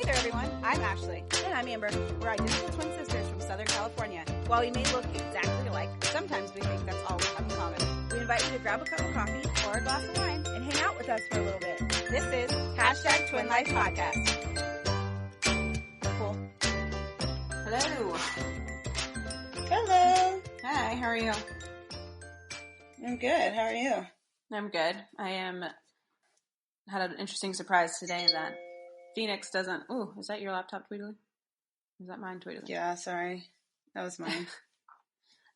Hey there, everyone. I'm Ashley. And I'm Amber. We're identical twin sisters from Southern California. While we may look exactly alike, sometimes we think that's all we have in common. We invite you to grab a cup of coffee Or a glass of wine. and hang out with us for a little bit. This is #TwinLifePodcast. Cool. Hello. Hello. Hi, how are you? I'm good. How are you? I'm good. Had an interesting surprise today that Phoenix doesn't... Ooh, is that your laptop tweedling? Is that mine tweedling? Yeah, sorry. That was mine.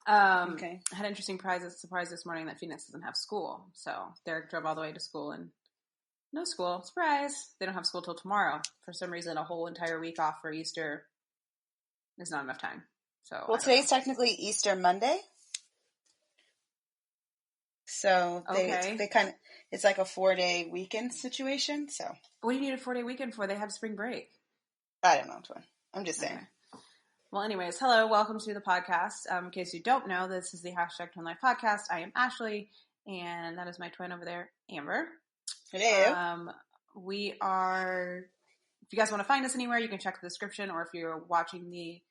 Okay. I had an interesting surprise this morning that Phoenix doesn't have school. So Derek drove all the way to school and no school. Surprise! They don't have school till tomorrow. For some reason, a whole entire week off for Easter is not enough time. So Well, today's technically Easter Monday. So they kind of, it's like a 4-day weekend situation. So what do you need a 4-day weekend for? They have spring break. I don't know, Twin. I'm just saying. Okay. Well, anyways, hello, welcome to the podcast. In case you don't know, this is the #TwinLifePodcast. I am Ashley, and that is my twin over there, Amber. Hello. We are, if you guys want to find us anywhere, you can check the description, or if you're watching the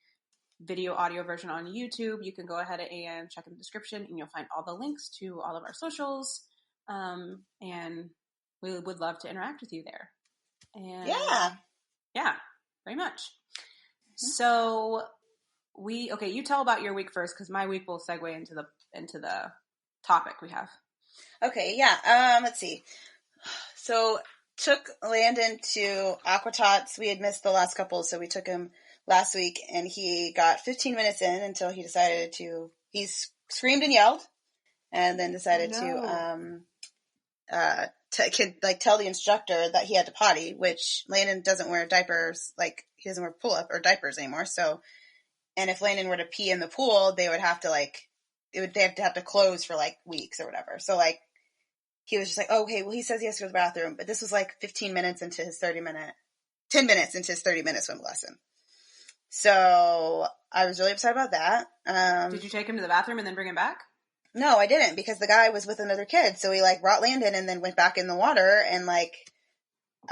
video audio version on YouTube, you can go ahead and check in the description, and you'll find all the links to all of our socials, and we would love to interact with you there. And yeah, very much. So you tell about your week first, because my week will segue into the topic we have. Okay, yeah. Let's see. So took Landon to Aqua Tots. We had missed the last couple, so we took him last week, and he got 15 minutes in until he decided he screamed and yelled, and then decided to tell the instructor that he had to potty, which Landon doesn't wear diapers, like he doesn't wear pull-up or diapers anymore. So, and if Landon were to pee in the pool, they would have to they have to close for like weeks or whatever. So like, he was just like, oh, okay, well, he says he has to go to the bathroom, but this was like 10 minutes into his 30 minute swim lesson. So I was really upset about that. Did you take him to the bathroom and then bring him back? No, I didn't, because the guy was with another kid. So he brought Landon and then went back in the water, and I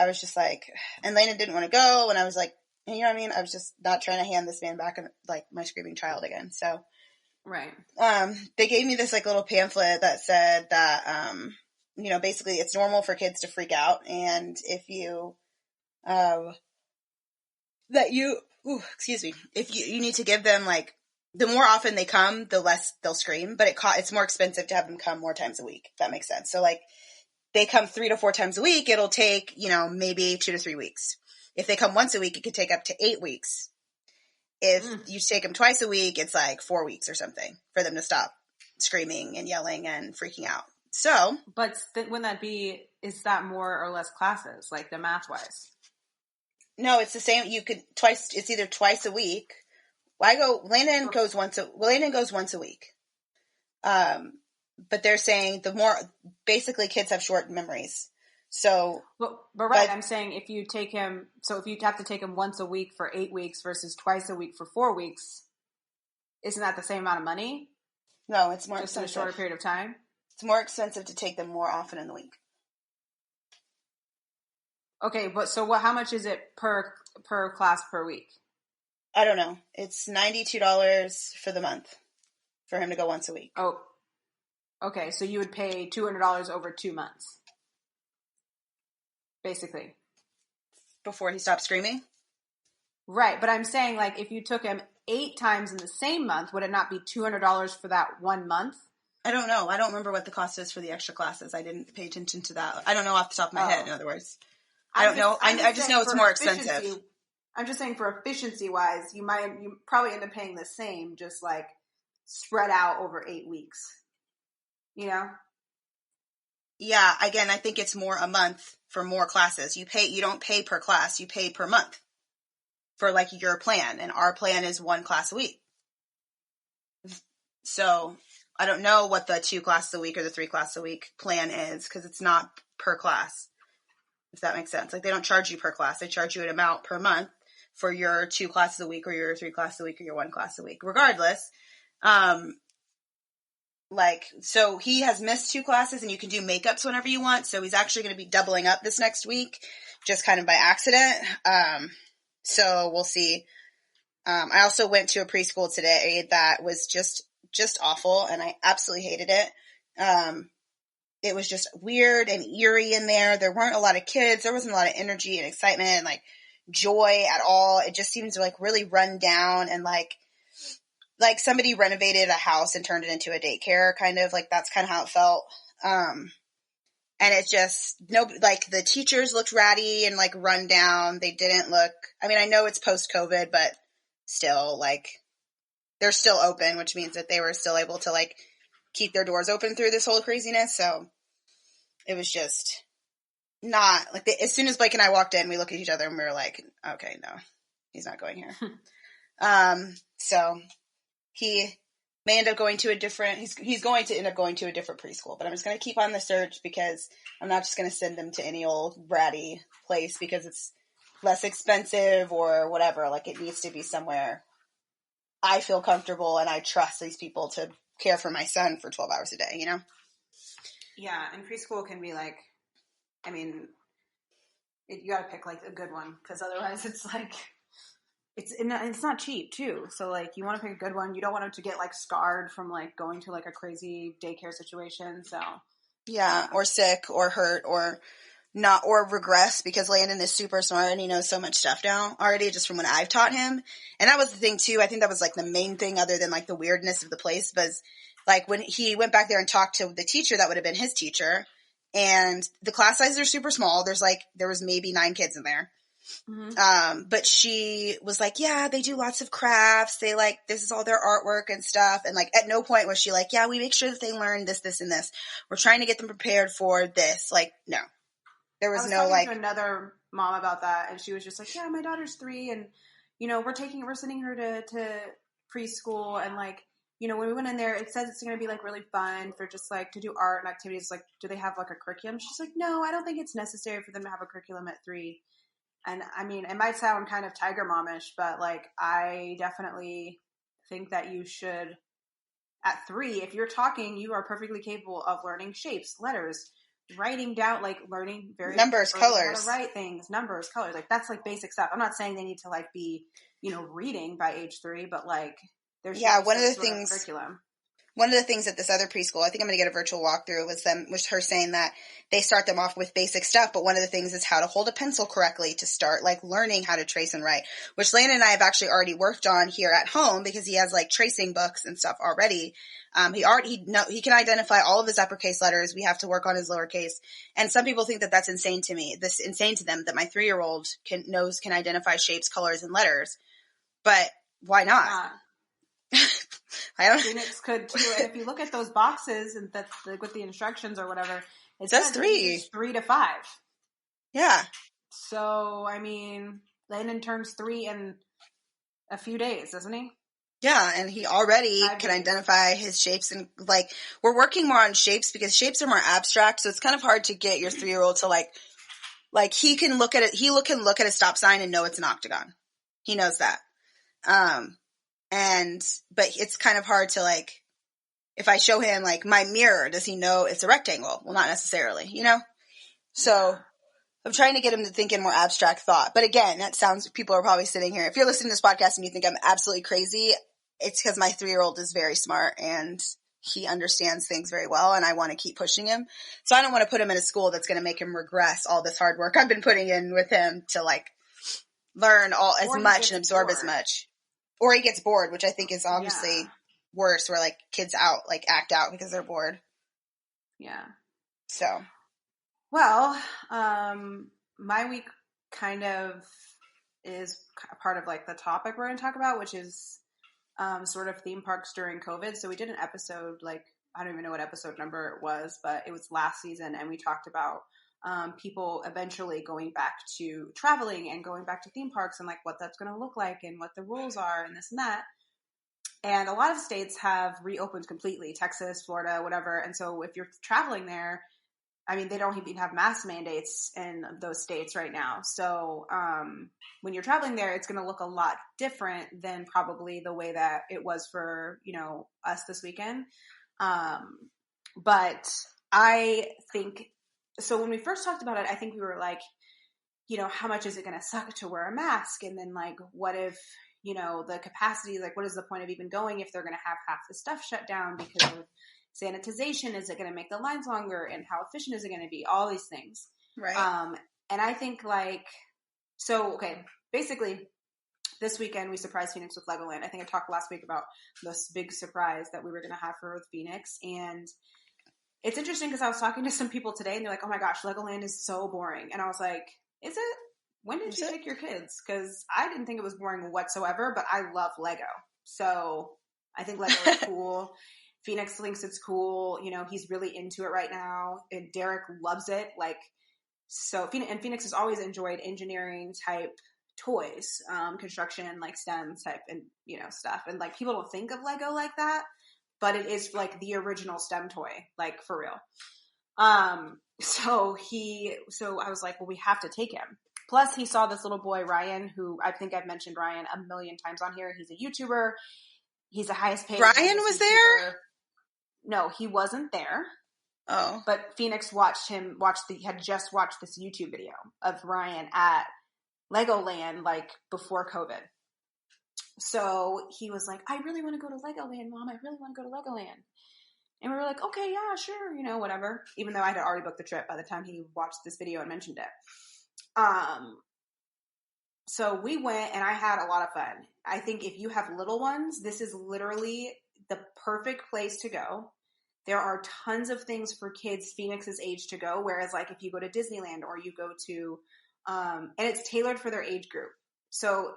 was just and Landon didn't want to go, and I was like, you know what I mean? I was just not trying to hand this man back my screaming child again. So, right. They gave me this little pamphlet that said that, basically it's normal for kids to freak out, and if you, if you need to give them the more often they come, the less they'll scream, but it's more expensive to have them come more times a week, if that makes sense. So they come 3 to 4 times a week, it'll take, maybe 2 to 3 weeks. If they come once a week, it could take up to 8 weeks. If you take them twice a week, it's 4 weeks or something for them to stop screaming and yelling and freaking out. So, but is that more or less classes, like the math wise? No, it's the same. It's either twice a week. Landon goes once a week. But they're saying basically kids have short memories. So, but right, I'm saying if you have to take him once a week for 8 weeks versus twice a week for 4 weeks, isn't that the same amount of money? No, it's more just expensive. In a shorter period of time. It's more expensive to take them more often in the week. Okay, but so how much is it per class per week? I don't know. It's $92 for the month for him to go once a week. Oh, okay. So you would pay $200 over 2 months, basically, before he stopped screaming. Right, but I'm saying if you took him 8 times in the same month, would it not be $200 for that 1 month? I don't know. I don't remember what the cost is for the extra classes. I didn't pay attention to that. I don't know off the top of my head. In other words, I don't know. I just know it's more expensive. I'm just saying for efficiency wise, you probably end up paying the same, just spread out over 8 weeks. Yeah, again, I think it's more a month for more classes. You don't pay per class, you pay per month for your plan, and our plan is 1 class a week. So I don't know what the 2 classes a week or the 3 classes a week plan is, because it's not per class, if that makes sense. They don't charge you per class. They charge you an amount per month for your 2 classes a week or your 3 classes a week or your 1 class a week. Regardless, so he has missed 2 classes, and you can do makeups whenever you want. So he's actually going to be doubling up this next week, just kind of by accident. So we'll see. I also went to a preschool today that was just awful, and I absolutely hated it. It was just weird and eerie in there. There weren't a lot of kids. There wasn't a lot of energy and excitement and like joy at all. It just seemed to like really run down and like somebody renovated a house and turned it into a daycare, kind of like that's kind of how it felt. And it just, no, like the teachers looked ratty and like run down. They didn't look, I mean, I know it's post-COVID, but still like they're still open, which means that they were still able to like keep their doors open through this whole craziness. So it was just not like as soon as Blake and I walked in, we looked at each other and we were like, okay, no, he's not going here. So he may end up going to a different, he's going to end up going to a different preschool, but I'm just going to keep on the search because I'm not just going to send him to any old bratty place because it's less expensive or whatever. Like it needs to be somewhere I feel comfortable and I trust these people to care for my son for 12 hours a day, you know? Yeah. And preschool can be like, I mean, you got to pick like a good one because otherwise it's like, it's not cheap too. So like you want to pick a good one. You don't want them to get like scarred from like going to like a crazy daycare situation. So yeah, or sick or hurt or not or regress because Landon is super smart and he knows so much stuff now already just from when I've taught him. And that was the thing too. I think that was like the main thing other than like the weirdness of the place was like when he went back there and talked to the teacher that would have been his teacher and the class sizes are super small. There was maybe 9 kids in there. Mm-hmm. But she was like, yeah, they do lots of crafts. They like, this is all their artwork and stuff. And like, at no point was she like, yeah, we make sure that they learn this, this, and this. We're trying to get them prepared for this. Like, no, there was no like. I was talking to another mom about that. And she was just like, yeah, my daughter's 3 and, you know, we're sending her to preschool. And like, you know, when we went in there, it says it's going to be like really fun for just like to do art and activities. Like, do they have like a curriculum? She's like, no, I don't think it's necessary for them to have a curriculum at 3. And I mean, it might sound kind of tiger momish, but like, I definitely think that you should, at 3, if you're talking, you are perfectly capable of learning shapes, letters, writing down, like learning numbers, colors, how to write things, numbers, colors. Like that's like basic stuff. I'm not saying they need to like be, you know, reading by age 3, but like there should be one of the sort things. Of curriculum. One of the things at this other preschool, I think I'm going to get a virtual walkthrough, was her saying that they start them off with basic stuff, but one of the things is how to hold a pencil correctly to start like learning how to trace and write, which Landon and I have actually already worked on here at home because he has like tracing books and stuff already. He can identify all of his uppercase letters. We have to work on his lowercase. And some people think that that's insane to me. This insane to them that my 3-year-old can identify shapes, colors, and letters. But why not? I don't. Phoenix could too. And if you look at those boxes and that's like with the instructions or whatever, it says says 3. 3 to 5. Yeah. So I mean, Landon turns 3 in a few days, doesn't he? Yeah, and he already can identify his shapes and like we're working more on shapes because shapes are more abstract, so it's kind of hard to get your 3-year-old to like he can look at it. He can look at a stop sign and know it's an octagon. He knows that. But it's kind of hard to like, if I show him like my mirror, does he know it's a rectangle? Well, not necessarily, you know? So I'm trying to get him to think in more abstract thought. But again, people are probably sitting here. If you're listening to this podcast and you think I'm absolutely crazy, it's because my 3-year-old is very smart and he understands things very well and I want to keep pushing him. So I don't want to put him in a school that's going to make him regress all this hard work I've been putting in with him to like learn as much and absorb as much. Or he gets bored, which I think is obviously worse, where like kids act out because they're bored. Yeah. So. Well, my week kind of is part of like the topic we're going to talk about, which is sort of theme parks during COVID. So we did an episode, like, I don't even know what episode number it was, but it was last season. And we talked about people eventually going back to traveling and going back to theme parks and like what that's going to look like and what the rules are and this and that. And a lot of states have reopened completely, Texas, Florida, whatever. And so if you're traveling there, I mean, they don't even have mask mandates in those states right now. So when you're traveling there, it's going to look a lot different than probably the way that it was for, you know, us this weekend. But I think, so when we first talked about it, I think we were like, you know, how much is it going to suck to wear a mask? And then like, what if, you know, the capacity, like what is the point of even going if they're going to have half the stuff shut down because of sanitization? Is it going to make the lines longer? And how efficient is it going to be? All these things. Right. And I think like, so, okay, basically this weekend we surprised Phoenix with Legoland. I think I talked last week about this big surprise that we were going to have for her with Phoenix. And it's interesting because I was talking to some people today and they're like, oh my gosh, Legoland is so boring. And I was like, is it? When did you take your kids? Because I didn't think it was boring whatsoever, but I love Lego. So I think Lego is cool. Phoenix thinks it's cool. You know, he's really into it right now. And Derek loves it. Like, so, and Phoenix has always enjoyed engineering type toys, construction, like STEM type and, you know, stuff. And like people don't think of Lego like that, but it is like the original STEM toy, like for real. So I was like, well, we have to take him. Plus he saw this little boy, Ryan, who I think I've mentioned Ryan a million times on here. He's a YouTuber. He's the highest paid. Ryan was YouTuber. there? No, he wasn't there. Oh. But Phoenix had just watched this YouTube video of Ryan at Legoland, like before COVID. So he was like, I really want to go to Legoland, Mom. I really want to go to Legoland. And we were like, okay, yeah, sure, you know, whatever. Even though I had already booked the trip by the time he watched this video and mentioned it. So we went and I had a lot of fun. I think if you have little ones, this is literally the perfect place to go. There are tons of things for kids Phoenix's age to go. Whereas like if you go to Disneyland or you go to, and it's tailored for their age group. So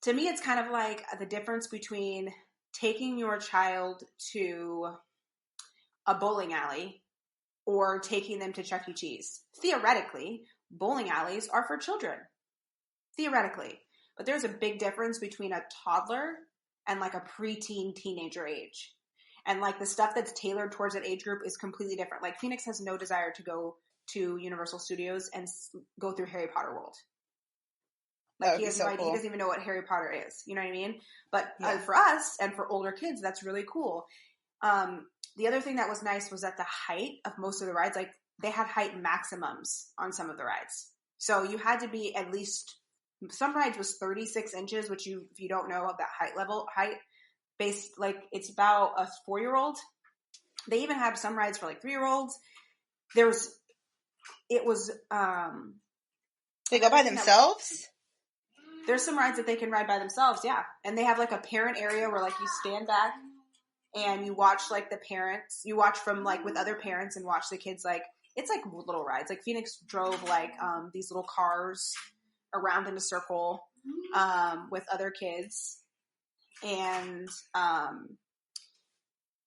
to me, it's kind of like the difference between taking your child to a bowling alley or taking them to Chuck E. Cheese. Theoretically, bowling alleys are for children. Theoretically. But there's a big difference between a toddler and like a preteen teenager age. And like the stuff that's tailored towards that age group is completely different. Like Phoenix has no desire to go to Universal Studios and go through Harry Potter World. Like he has no idea. He doesn't even know what Harry Potter is. You know what I mean? But for us and for older kids, that's really cool. The other thing that was nice was that the height of most of the rides, like they had height maximums on some of the rides. So you had to be at least, some rides was 36 inches, which if you don't know of that height based, like it's about a 4-year-old. They even had some rides for like 3-year-olds. They go by themselves? There's some rides that they can ride by themselves, yeah. And they have like a parent area where like you stand back and you watch like the parents, you watch from like with other parents and watch the kids, like it's like little rides. Like Phoenix drove like these little cars around in a circle with other kids. And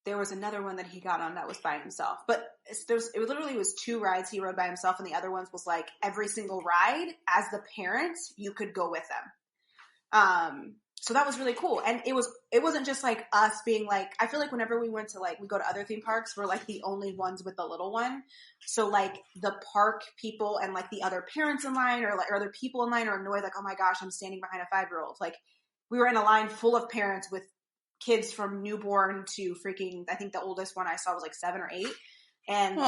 there was another one that he got on that was by himself. But it literally was 2 rides he rode by himself, and the other ones was like every single ride, as the parent, you could go with them. So that was really cool. And it wasn't just like us being like, I feel like whenever we went to like, we go to other theme parks, we're like the only ones with the little one. So like the park people and like the other parents in line or other people in line are annoyed, like, oh my gosh, I'm standing behind a 5-year-old. Like we were in a line full of parents with kids from newborn to freaking, I think the oldest one I saw was like 7 or 8. And,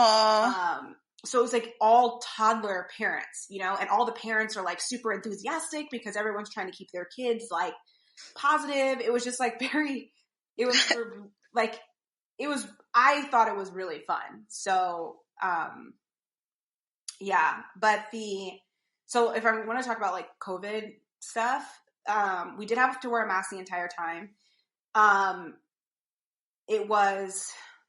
so it was like all toddler parents, you know, and all the parents are like super enthusiastic because everyone's trying to keep their kids like positive. It was just like I thought it was really fun. So, yeah, but so if I want to talk about like COVID stuff, we did have to wear a mask the entire time.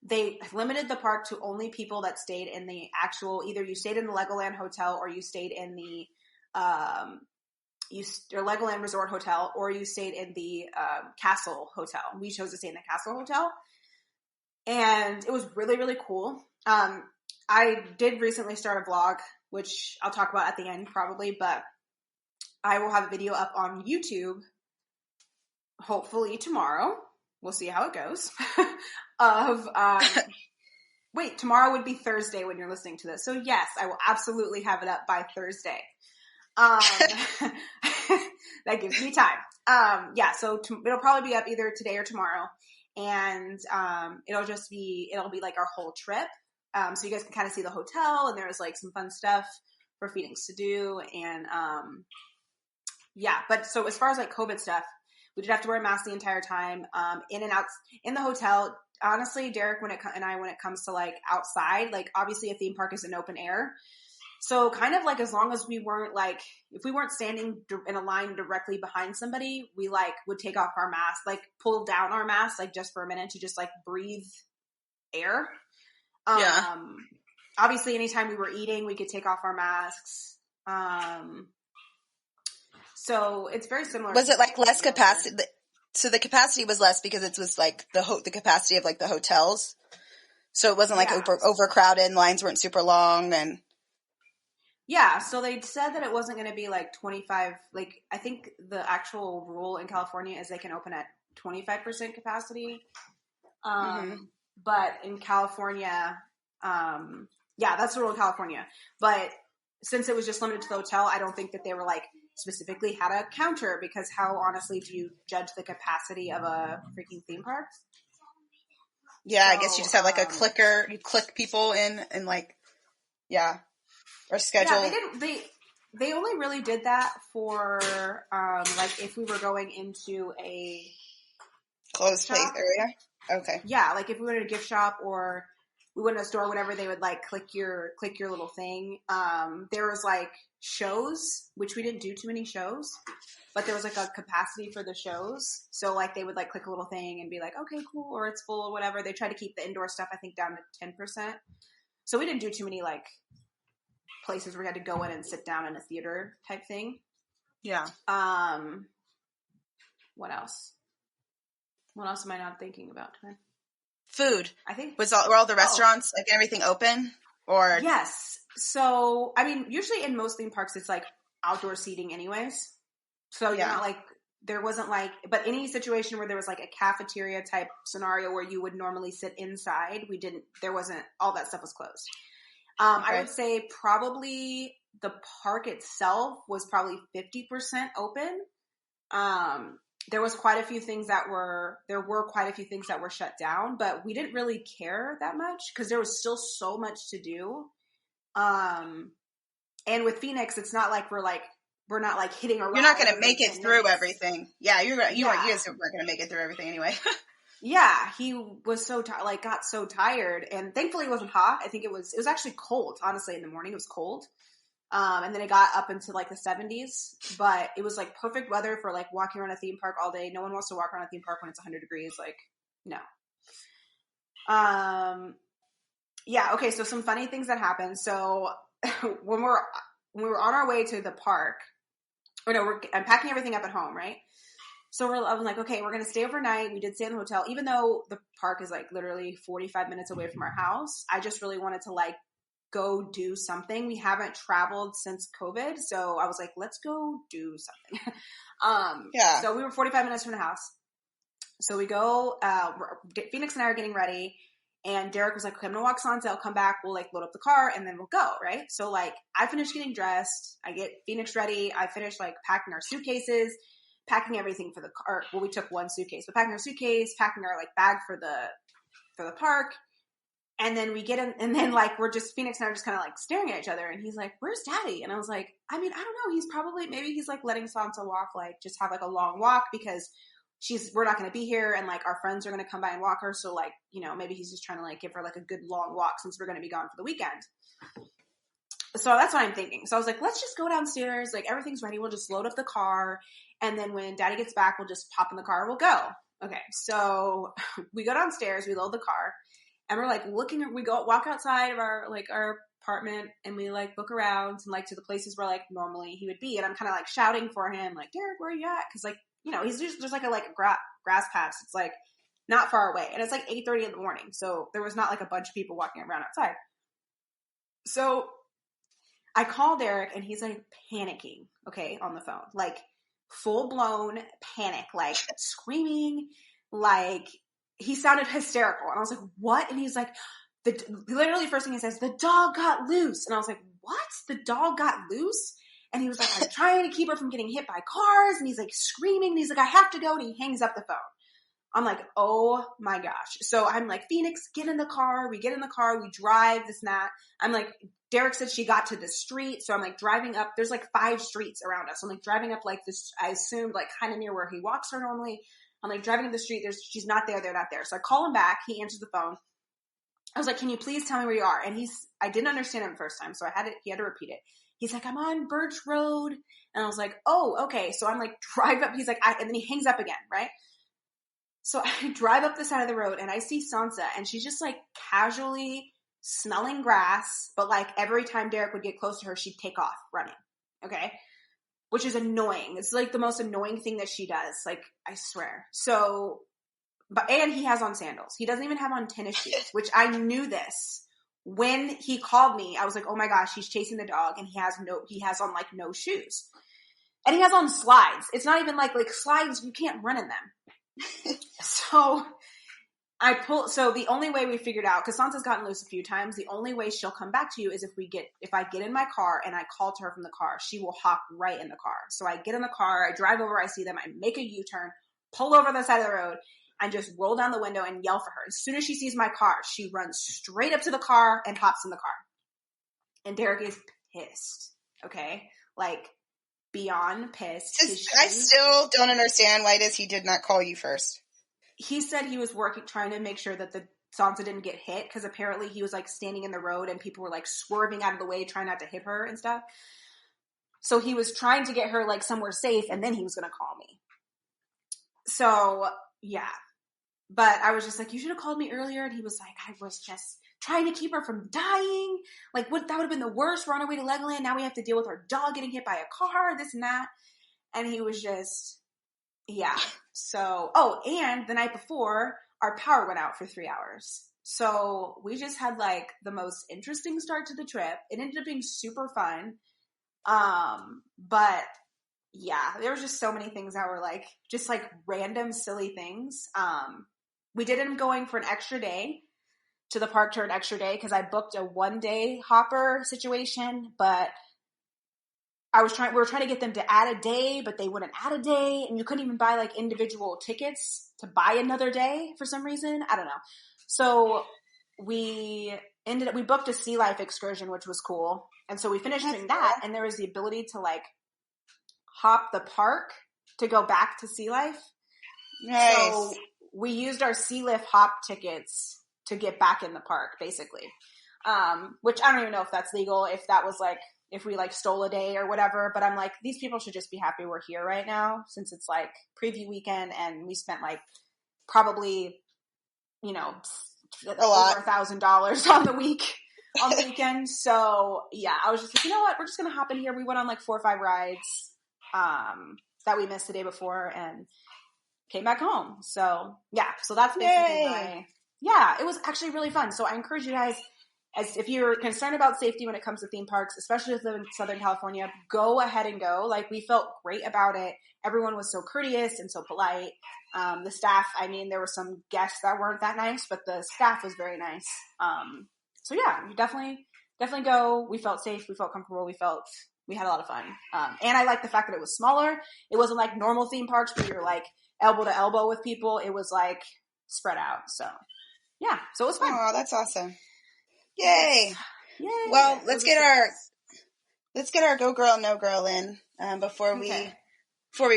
They limited the park to only people that stayed in the actual, either you stayed in the Legoland hotel or you stayed in the, or Legoland Resort Hotel, or you stayed in the, Castle Hotel. We chose to stay in the Castle Hotel. And it was really, really cool. I did recently start a vlog, which I'll talk about at the end probably, but I will have a video up on YouTube hopefully tomorrow. We'll see how it goes. Wait, tomorrow would be Thursday when you're listening to this. So yes, I will absolutely have it up by Thursday. That gives me time. Yeah, so it'll probably be up either today or tomorrow. And it'll be like our whole trip. So you guys can kind of see the hotel, and there's like some fun stuff for Phoenix to do. And, yeah, but so as far as like COVID stuff, we did have to wear a mask the entire time, in and out in the hotel. Honestly, Derek, when it comes to like outside, like obviously a theme park is an open air. So kind of like as long as we weren't like, if we weren't standing in a line directly behind somebody, we like would take off our mask, like pull down our mask, like just for a minute to just like breathe air. Yeah. Obviously anytime we were eating, we could take off our masks. So it's very similar. Was it like less capacity? So the capacity was less because it was like the capacity of like the hotels. So it wasn't like overcrowded and lines weren't super long and. Yeah. So they said that it wasn't going to be like 25, like I think the actual rule in California is they can open at 25% capacity. But in California, yeah, that's the rule in California. But since it was just limited to the hotel, I don't think that they were like specifically had a counter, because how honestly do you judge the capacity of a freaking theme park? Yeah, so, I guess you just have like a clicker. You click people in and like, yeah, or schedule. Yeah, they only really did that for like if we were going into a closed place area. Okay. Yeah, like if we went to a gift shop or we went to a store, whatever, they would like click your little thing. There was like shows, which we didn't do too many shows, but there was like a capacity for the shows. So like they would like click a little thing and be like, okay, cool, or it's full or whatever. They tried to keep the indoor stuff, I think, down to 10%. So we didn't do too many like places where we had to go in and sit down in a theater type thing. Yeah. What else? What else am I not thinking about? Food. I think were all the restaurants like everything open? Or yes. So I mean, usually in most theme parks, it's like outdoor seating, anyways. So you're not like there wasn't like, but any situation where there was like a cafeteria type scenario where you would normally sit inside, there wasn't, all that stuff was closed. I would say probably the park itself was probably 50% open. There were quite a few things that were shut down, but we didn't really care that much because there was still so much to do. And with Phoenix, it's not like we're not like hitting a ride. You're not going to make it through everything. Yeah, you guys weren't going to make it through everything anyway. Yeah, he was got so tired, and thankfully it wasn't hot. I think it was actually cold. Honestly, in the morning it was cold. And then it got up into like the 70s, but it was like perfect weather for like walking around a theme park all day. No one wants to walk around a theme park when it's 100 degrees. Like, no. Yeah. Okay. So some funny things that happened. So when we were on our way to the park, I'm packing everything up at home, right? So I was like, okay, we're going to stay overnight. We did stay in the hotel, even though the park is like literally 45 minutes away from our house. I just really wanted to like go do something. We haven't traveled since COVID. So I was like, let's go do something. So we were 45 minutes from the house. So we go, Phoenix and I are getting ready, and Derek was like, okay, I'm going to walk Sansa. I'll come back. We'll like load up the car and then we'll go. Right. So like I finished getting dressed. I get Phoenix ready. I finished like packing our suitcases, packing everything for the car. Well, we took one suitcase, but packing our suitcase, packing our like bag for the park. And then we get in, and then like Phoenix and I are just kind of like staring at each other, and he's like, where's Daddy? And I was like, I mean, I don't know. Maybe he's like letting Sansa walk, like just have like a long walk because we're not going to be here, and like our friends are going to come by and walk her. So like, maybe he's just trying to like give her like a good long walk since we're going to be gone for the weekend. So that's what I'm thinking. So I was like, let's just go downstairs. Like everything's ready. We'll just load up the car. And then when Daddy gets back, we'll just pop in the car. We'll go. Okay. So we go downstairs, we load the car, and we're like walk outside of our apartment, and we like look around and like to the places where like normally he would be. And I'm kind of like shouting for him, like, Derek, where are you at? Cause like, he's just like a grass patch. It's like not far away. And it's like 8:30 in the morning. So there was not like a bunch of people walking around outside. So I call Derek, and he's like panicking, okay, on the phone, like full blown panic, like screaming, like he sounded hysterical. And I was like, what? And he's like, literally first thing he says, the dog got loose. And I was like, what? The dog got loose? And he was like, I'm trying to keep her from getting hit by cars. And he's like screaming, and he's like, I have to go. And he hangs up the phone. I'm like, oh my gosh. So I'm like, Phoenix, get in the car. We get in the car. We drive, this and that. I'm like, Derek said she got to the street. So I'm like driving up. There's like 5 streets around us. So I'm like driving up like this, I assumed like kind of near where he walks her normally. I'm like driving up the street. She's not there. They're not there. So I call him back. He answers the phone. I was like, can you please tell me where you are? And I didn't understand him the first time. So he had to repeat it. He's like, I'm on Birch Road. And I was like, oh, okay. So I'm like, drive up. He's like, and then he hangs up again. Right. So I drive up the side of the road and I see Sansa and she's just like casually smelling grass. But like every time Derek would get close to her, she'd take off running. Okay. Which is annoying. It's like the most annoying thing that she does. Like, I swear. So, and he has on sandals. He doesn't even have on tennis shoes, which I knew this. When he called me, I was like, oh my gosh, he's chasing the dog and he has on like no shoes. And he has on slides. It's not even like slides, you can't run in them. So the only way we figured out, because Sansa's gotten loose a few times, the only way she'll come back to you is if I get in my car and I call to her from the car, she will hop right in the car. So I get in the car, I drive over, I see them, I make a U-turn, pull over the side of the road, and just roll down the window and yell for her. As soon as she sees my car, she runs straight up to the car and hops in the car. And Derek is pissed. Okay? Like, beyond pissed. I still don't understand why it is he did not call you first. He said he was trying to make sure that the Sansa didn't get hit, because apparently he was like standing in the road and people were like swerving out of the way trying not to hit her and stuff. So he was trying to get her like somewhere safe, and then he was going to call me. So, yeah. But I was just like, you should have called me earlier. And he was like, I was just trying to keep her from dying. Like, that would have been the worst. We're on our way to Legoland. Now we have to deal with our dog getting hit by a car, this and that. And he was just, yeah. So, and the night before, our power went out for 3 hours. So we just had like the most interesting start to the trip. It ended up being super fun. But yeah, there was just so many things that were like, just like random silly things. We did end up going for an extra day to the park for an extra day, because I booked a 1-day hopper situation, but we were trying to get them to add a day, but they wouldn't add a day, and you couldn't even buy like individual tickets to buy another day for some reason. I don't know. So we booked a sea life excursion, which was cool. And so we finished doing that, and there was the ability to like hop the park to go back to sea life. Nice. So we used our sea lift hop tickets to get back in the park, basically. Which I don't even know if that's legal, if that was like, if we like stole a day or whatever, but I'm like, these people should just be happy we're here right now, since it's like preview weekend and we spent like probably, over $1,000 on the weekend. So yeah, I was just like, you know what? We're just going to hop in here. We went on like 4 or 5 rides, that we missed the day before and came back home. So yeah, so that's basically it was actually really fun. So I encourage you guys, as if you're concerned about safety when it comes to theme parks, especially if you live in Southern California, go ahead and go. Like, we felt great about it. Everyone was so courteous and so polite. The staff, I mean, there were some guests that weren't that nice, but the staff was very nice. So yeah, you definitely go. We felt safe. We felt comfortable. We had a lot of fun. And I like the fact that it was smaller. It wasn't like normal theme parks where you're like elbow to elbow with people. It was like spread out. So yeah, so it was fun. Oh, that's awesome. Yay. Well, let's get our go girl, no girl in, before we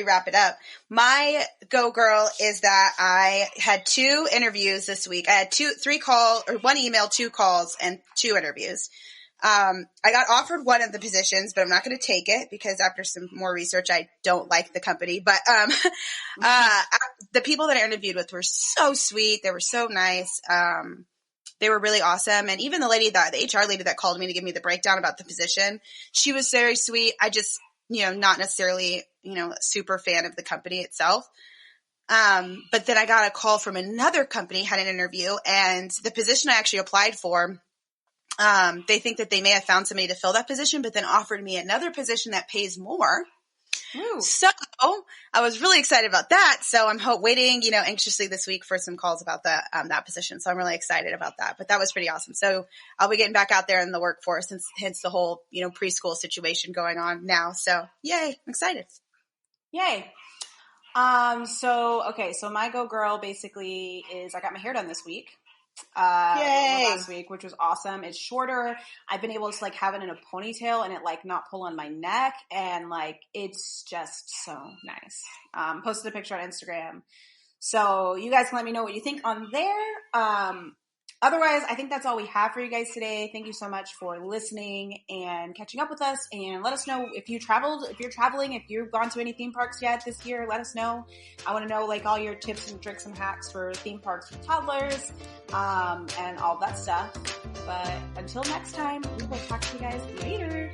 wrap it up. My go girl is that I had 2 interviews this week. I had 1 email, 2 calls, and 2 interviews. I got offered one of the positions, but I'm not going to take it because after some more research, I don't like the company. But the people that I interviewed with were so sweet. They were so nice. They were really awesome. And even the HR lady that called me to give me the breakdown about the position, she was very sweet. I just, not necessarily, a super fan of the company itself. But then I got a call from another company, had an interview, and the position I actually applied for, they think that they may have found somebody to fill that position, but then offered me another position that pays more. Ooh. So I was really excited about that. So I'm waiting, anxiously this week for some calls about that position. So I'm really excited about that, but that was pretty awesome. So I'll be getting back out there in the workforce, hence the whole, preschool situation going on now. So yay, I'm excited. Yay. So my go girl basically is I got my hair done this week. last week, which was awesome. It's shorter. I've been able to like have it in a ponytail and it like not pull on my neck, and like it's just so nice. Posted a picture on Instagram, so you guys can let me know what you think on there. Otherwise, I think that's all we have for you guys today. Thank you so much for listening and catching up with us. And let us know if you're traveling, if you've gone to any theme parks yet this year, let us know. I want to know like all your tips and tricks and hacks for theme parks for toddlers, and all that stuff. But until next time, we will talk to you guys later.